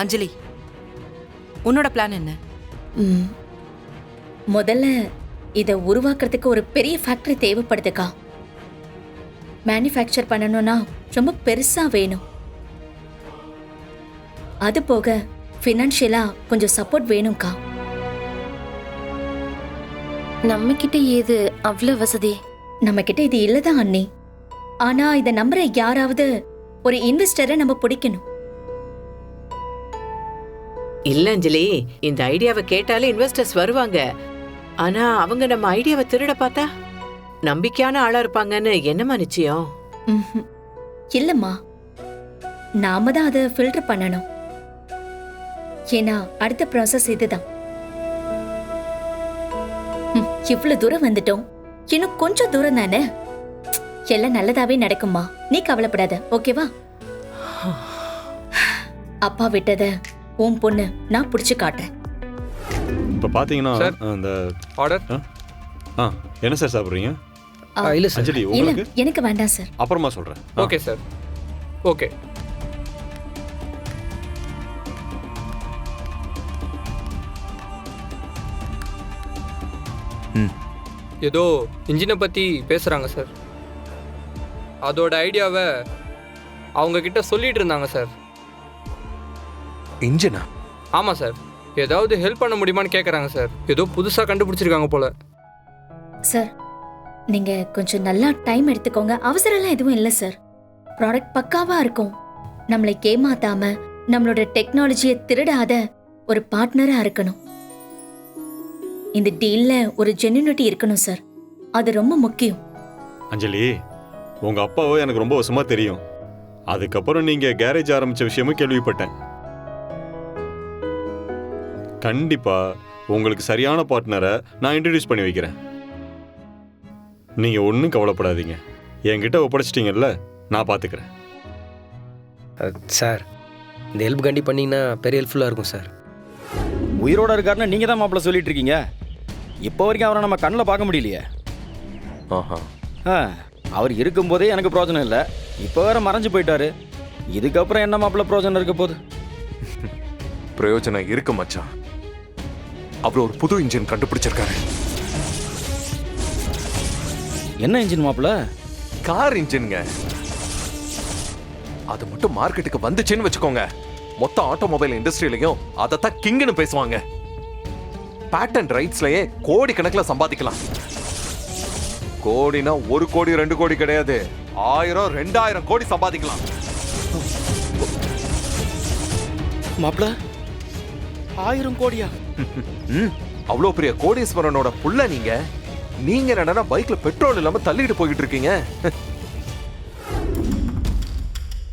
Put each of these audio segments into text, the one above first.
அஞ்சலி, உன்னோட பிளான் என்ன? முதல்ல இதை உருவாக்குறதுக்கு ஒரு பெரிய ஃபேக்டரி தேவைப்படுதுக்கா. மேனுஃபேக்சர் பண்ணணும்னா ரொம்ப பெருசா வேணும். அது போக ஃபினான்ஷியலா கொஞ்சம் சப்போர்ட் வேணும்க்கா. நம்ம கிட்ட ஏது அவ்வளவு வசதி? நம்ம கிட்ட இது இல்லதான் அண்ணி. ஆனா இதை நம்புற யாராவது ஒரு இன்வெஸ்டரை நம்ம பிடிக்கணும். இல்ல அஞ்சலி, இந்த ஐடியாவை கேட்டாலே இன்வெஸ்டர்ஸ் வருவாங்க. ஆனா அவங்க நம்ம ஐடியாவை திருட பார்த்தா நம்பிக்கையான ஆளா இருப்பாங்கன்னு என்னமா நிச்சயம்? இல்லம்மா, நாம தான் அதை ஃபில்டர் பண்ணணும். ஏன்னா அடுத்த ப்ராசஸ் இதுதான். இவ்வளவு தூரம் வந்துட்டோம், இன்னும் கொஞ்சம் தூரம் தானே. எல்லாம் நல்லதாவே நடக்குமா, நீ கவலைப்படாத, ஓகேவா? அப்பா விட்டத உன் பொண்ணு நான் புடிச்சு காட்டுறேன். இப்போ பார்த்தீங்கன்னா அந்த ஆர்டர் என்ன சார் சாப்பிட்றீங்க? இல்லை சார். அஞ்சலி, இல்ல உங்களுக்கு எனக்கு வேண்டாம் சார். அப்புறமா சொல்கிறேன். Okay sir, okay. ஏதோ இன்ஜினை பற்றி பேசுகிறாங்க சார். அதோட ஐடியாவை அவங்க கிட்ட சொல்லிட்டு இருந்தாங்க சார். இன்ஜினா? ஆமாம் சார், ஏதாவது ஹெல்ப் பண்ண முடியுமான்னு கேட்குறாங்க சார். ஏதோ புதுசாக கண்டுபிடிச்சிருக்காங்க போல. சார் நீங்க கொஞ்சம் நல்லா டைம் எடுத்துக்கோங்க. அவசரம்லாம் எதுவும் இல்லை சார். ப்ராடக்ட் பக்காவா இருக்கும். நம்மளை ஏமாத்தாம நம்மளோட டெக்னாலஜியை திருடாத ஒரு பார்ட்னரா இருக்கணும். இந்த டீல்ல ஒரு ஜென்யூனிட்டி இருக்கணும் சார், அது ரொம்ப முக்கியம். அஞ்சலி, உங்கள் அப்பாவோ எனக்கு ரொம்ப வருஷமா தெரியும். அதுக்கப்புறம் நீங்கள் கேரேஜ் ஆரம்பித்த விஷயமும் கேள்விப்பட்டேன். கண்டிப்பாக உங்களுக்கு சரியான பார்ட்னரை நான் இன்ட்ரடியூஸ் பண்ணி வைக்கிறேன். நீங்கள் ஒன்றும் கவலைப்படாதீங்க, என்கிட்ட ஒப்படைச்சிட்டிங்கல்ல, நான் பார்த்துக்கிறேன். சார், இந்த ஹெல்ப் கண்டி பண்ணிங்கன்னா பெரிய ஹெல்ப்ஃபுல்லாக இருக்கும் சார். உயிரோட இருக்காருன்னு நீங்கள் தான் மாப்பிள்ள சொல்லிட்டு இருக்கீங்க. இப்போ வரைக்கும் அவரை நம்ம கண்ணில் பார்க்க முடியலையே. அவர் இருக்கும்போதே எனக்கு பிரோஜனம் இல்லை, இப்போ வேற மறைஞ்சு போயிட்டாரு. இதுக்கப்புறம் என்ன மாப்பிள்ள பிரோஜனம் இருக்க போகுது? பிரயோஜனம் இருக்கு மச்சான். அவர் ஒரு புது இன்ஜின் கண்டுபிடிச்சிருக்காரு. என்ன இன்ஜின் மாப்பிள்ள? கார் இன்ஜின்ங்க. அது மட்டும் மார்க்கெட்டுக்கு வந்துச்சுன்னு வச்சுக்கோங்க, மொத்த ஆட்டோமொபைல் இண்டஸ்ட்ரியிலையும் அதைத்தான் கிங்னு பேசுவாங்க. பேட்டன்ட் ரைட்ஸ்லயே கோடி கணக்கில் சம்பாதிக்கலாம். கோடினா 1 கோடி 2 கோடி கிடையாது, 1000 2000 கோடி சம்பாதிக்கலாம். மாப்பிள்ள 1000 கோடியா? அவ்வளோ பெரிய கோடீஸ்வரனோட புள்ள நீங்க. நீங்க என்னன்னா பைக்ல பெட்ரோல் இல்லாம தள்ளிட்டு போயிட்டு இருக்கீங்க.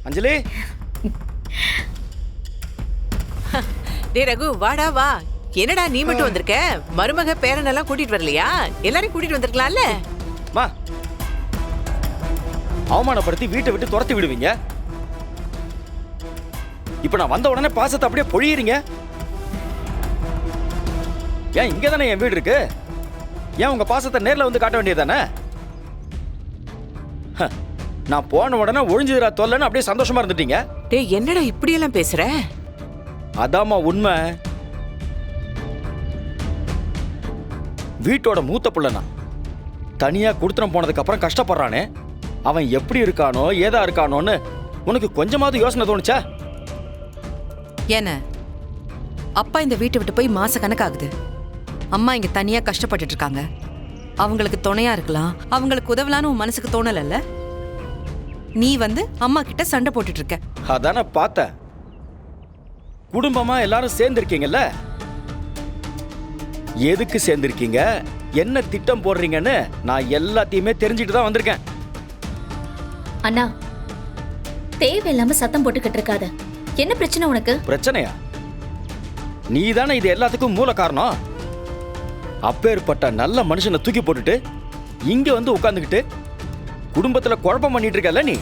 அஞ்சலி, டே ரகு, வாடா வா. என்னடா நீ மட்டும் வந்திருக்க? மருமக பேரனெல்லாம் கூட்டிட்டு வரலையா? எல்லாரையும் கூட்டிட்டு வந்திருக்கலாம்ல. மா, அவமானப்படுத்தி வீட்டை விட்டு துரத்தி விடுவீங்க. இப்ப நான் வந்த உடனே பாசத்தை அப்படியே பொழியறீங்க. ஏன் இங்க தானே என் வீடு இருக்கு? ஏன் உங்க பாசத்தை நேர்ல வந்து காட்ட வேண்டியதானே? நான் போன உடனே ஒழிஞ்சுதுரா தொல்லைன்னு அப்படியே சந்தோஷமா இருந்துட்டீங்க. டேய், என்னடா இப்படி எல்லாம் பேசுற? அதாம்மா உண்மை. வீட்டோட மூத்த புள்ளனா தனியா குடுத்தனம் போனதுக்கு அப்புறம் கஷ்டப்படுறானே, அவன் எப்படி இருக்கானோ ஏதா இருக்கானோன்னு உனக்கு கொஞ்சமாவது யோசனை தோணுச்சா? என்ன, அப்பா இந்த வீட்டை விட்டு போய் மாச கணக்காகுது. அம்மா இங்க தனியா கஷ்டப்பட்டுட்டு இருக்காங்க. அவங்களுக்கு துணையா இருக்கலாம், அவங்களுக்கு உதவலான்னு உன் மனசுக்கு தோணலல்ல? நீ வந்து அம்மா கிட்ட சண்டை போட்டுட்டு இருக்க. அதான பார்த்தேன். குடும்பமா எல்லாரும் சேர்ந்திருக்கீங்கல்ல, எதுக்கு சேர்ந்திருக்கீங்க, என்ன திட்டம் போடுறீங்கன்னு நான் எல்லாத்தையுமே தெரிஞ்சுட்டு தான் வந்திருக்கேன். அண்ணா, தேவையில்லாம சத்தம் போட்டுக்கிட்டு இருக்காத. என்ன பிரச்சனை உனக்கு? பிரச்சனையா? நீ தானே இது எல்லாத்துக்கும் மூல காரணம். அப்பேற்பட்ட நல்ல மனுஷனை தூக்கி போட்டுட்டு இங்க வந்து உட்கார்ந்துகிட்டு குடும்பத்துல குழப்பம் பண்ணிட்டு இருக்கல நீ.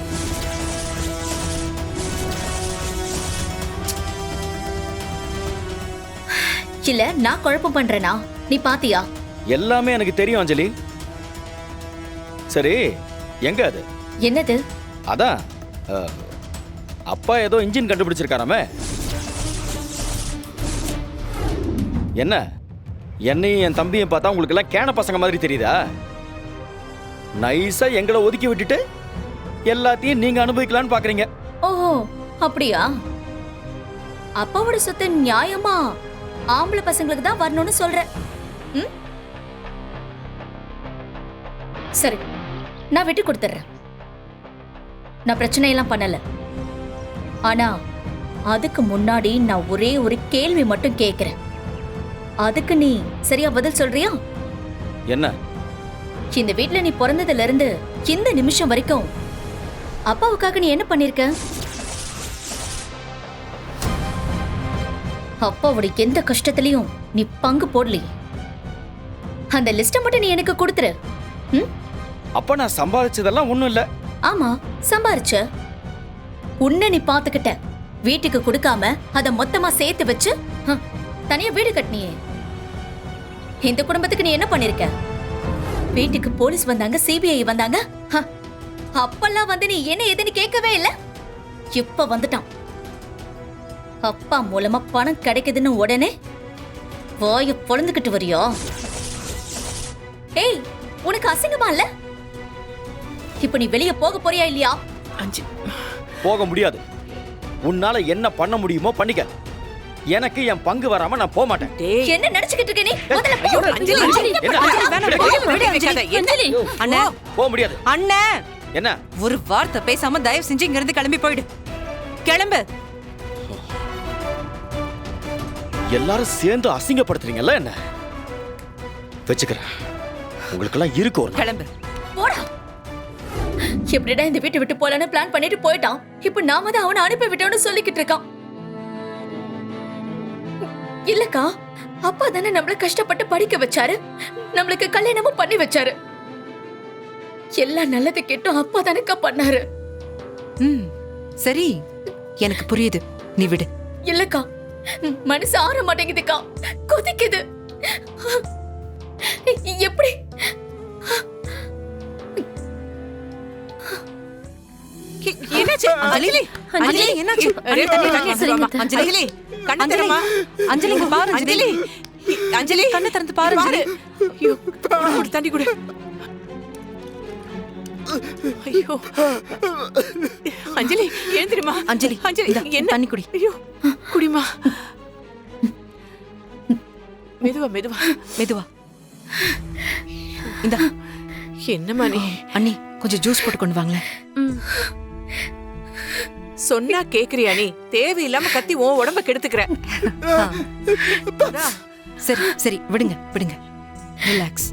இல்ல நான் குழப்பம் பண்றேனா? நீ பாத்தியா? எல்லாமே எனக்கு தெரியும் அஞ்சலி. சரி, எங்க அது? என்னது? அதான் அப்பா ஏதோ இன்ஜின் கண்டுபிடிச்சிருக்காராமே, என்ன என்னையும் என் தம்பியும் பார்த்தா உங்களுக்கு எல்லாம் கேன பசங்க மாதிரி தெரியுதா? நைஸா எங்களை ஒதுக்கி விட்டுட்டு எல்லாத்தையும் நீங்க அனுபவிக்கலாம்னு பாக்குறீங்க. ஓஹோ, அப்படியா? அப்பாவோட சொத்து நியாயமா ஆம்பளை பசங்களுக்கு தான் வரணும்னு சொல்ற. ம்? சரி, நான் விட்டு கொடுத்துறேன். நான் பிரச்சனையெல்லாம் பண்ணல. ஆனா அதுக்கு முன்னாடி நான் ஒரே ஒரு கேள்வி மட்டும் கேக்குறேன். அதுக்கு நீ சரியா பதில் சொல்றியா? என்ன? இந்த வீட்ல நீ பிறந்ததுல இருந்து இந்த நிமிஷம் வரைக்கும் அப்பாவுக்காக நீ என்ன பண்ணிருக்க? அப்பாவோட எந்த கஷ்டத்திலையும் நீ பங்கு போடலையே. அந்த லிஸ்ட மட்டும் நீ எனக்கு கொடுத்துரு. ம்? அப்ப நான் சம்பாதிச்சதெல்லாம் ஒண்ணும் இல்ல. ஆமா, சம்பாரிச்ச. உன்னை நீ பாத்துக்கிட்ட. வீட்டுக்கு கொடுக்காம அத மொத்தமா சேர்த்து வச்சு தனியா வீடு கட்டினியே. இந்த குடும்பத்துக்கு நீ என்ன பண்ணிருக்க? வீட்டுக்கு போலீஸ் வந்தாங்க, சிபிஐ வந்தாங்க. அப்பெல்லாம் வந்து நீ என்ன ஏதுன்னு கேட்கவே இல்ல. இப்ப வந்துட்டான். அப்பா மூலமா பணம் கிடைக்குதுன்னு உடனே வாய பொழந்துகிட்டு வரியா? ஏய், உனக்கு அசிங்கமா இல்ல? இப்ப நீ வெளிய போக போறியா இல்லையா? போக முடியாது. உன்னால என்ன பண்ண முடியுமோ பண்ணிக்க. எனக்கு என் பங்கு வராம நான் போக மாட்டேன். என்ன நினைச்சுக்கிட்டு இருக்க நீ? முதல்ல போ. அண்ணே, போக முடியாது. அண்ணே, என்ன? ஒரு வார்த்தை பேசாம தயவு செஞ்சு இங்க இருந்து கிளம்பி போயிடு. கிளம்பு. எல்லாரும் சேர்ந்து அசிங்கப்படுத்துறீங்கல்ல என்ன? வச்சுக்கிறேன். உங்களுக்கெல்லாம் இருக்கு ஒரு நாள். கிளம்பு. போடா. எப்படிடா இந்த வீட்டை விட்டு போலான்னு பிளான் பண்ணிட்டு போயிட்டான். இப்ப நாம தான் அவனை அனுப்பி விட்டோம்னு சொல்லிக்கிட்டு இருக்கான். இல்லக்கா, அப்பா தானே நம்மள கஷ்டப்பட்டு படிக்க வச்சாரு, நம்மளுக்கு கல்யாணமும் பண்ணி வச்சாரு. எல்லா நல்லது கெட்டும் அப்பா தானேக்கா பண்ணாரு. சரி, எனக்கு புரியுது. நீ விடு. இல்லக்கா, மனசு ஆற மாட்டேங்குதுக்கா, கொதிக்குது. எப்படி? என்னாச்சு அஞ்சலி? அஞ்சலி என்னாச்சு? அஞ்சலி, கண்ணு திறமா. அஞ்சலி இங்க பாரு. அஞ்சலி, அஞ்சலி கண்ணு திறந்து பாரு. அஞ்சலி, ஐயோ, தண்ணி குடு. ஐயோ, அஞ்சலி எழுந்திருமா. அஞ்சலி, அஞ்சலி என்ன? தண்ணி குடி. ஐயோ, குடிமா. மெதுவா மெதுவா மெதுவா. இந்த என்னம்மா நீ? அண்ணி, கொஞ்சம் ஜூஸ் போட்டு கொண்டு வாங்களேன். சொன்னா கேக்குறியா நீ? தேவையில்லாம கத்தி உன் உடம்ப கெடுத்துக்கிற. சரி சரி, விடுங்க விடுங்க. ரிலாக்ஸ்.